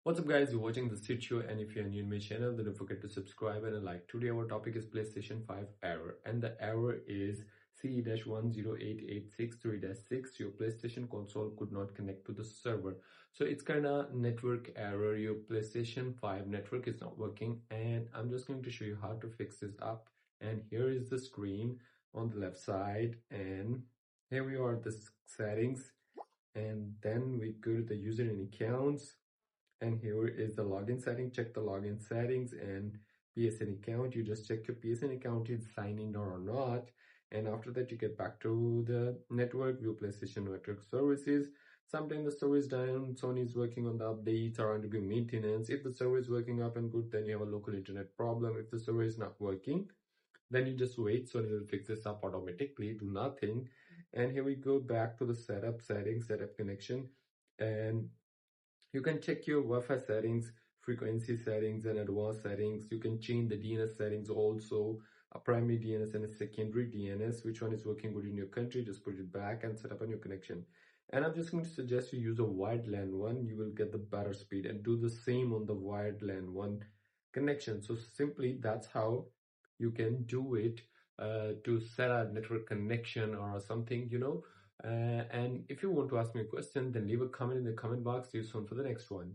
What's up guys, you're watching the Sit Show, and if you're new to my channel then don't forget to subscribe and like. Today our topic is PlayStation 5 error, and the error is CE-108863-6. Your PlayStation console could not connect to the server. So it's kind of network error. Your PlayStation 5 network is not working, and I'm just going to show you how to fix this up. And here is the screen on the left side, and here we are, the settings, and then we go to the user and accounts. And here is the login setting. Check the login settings and PSN account. You just check your PSN account is signed in or not. And after that, you get back to the network, view PlayStation network services. Sometimes the server is down, Sony is working on the updates or undergoing maintenance. If the server is working up and good, then you have a local internet problem. If the server is not working, then you just wait. Sony will fix this up automatically. Do nothing. And here we go back to the setup settings, setup connection. And you can check your Wi-Fi settings, frequency settings, and advanced settings. You can change the DNS settings also, a primary DNS and a secondary DNS. Which one is working good in your country? Just put it back and set up a new connection. And I'm just going to suggest you use a wired LAN one. You will get the better speed, and do the same on the wired LAN one connection. So simply that's how you can do it to set a network connection or something. And if you want to ask me a question, then leave a comment in the comment box. See you soon for the next one.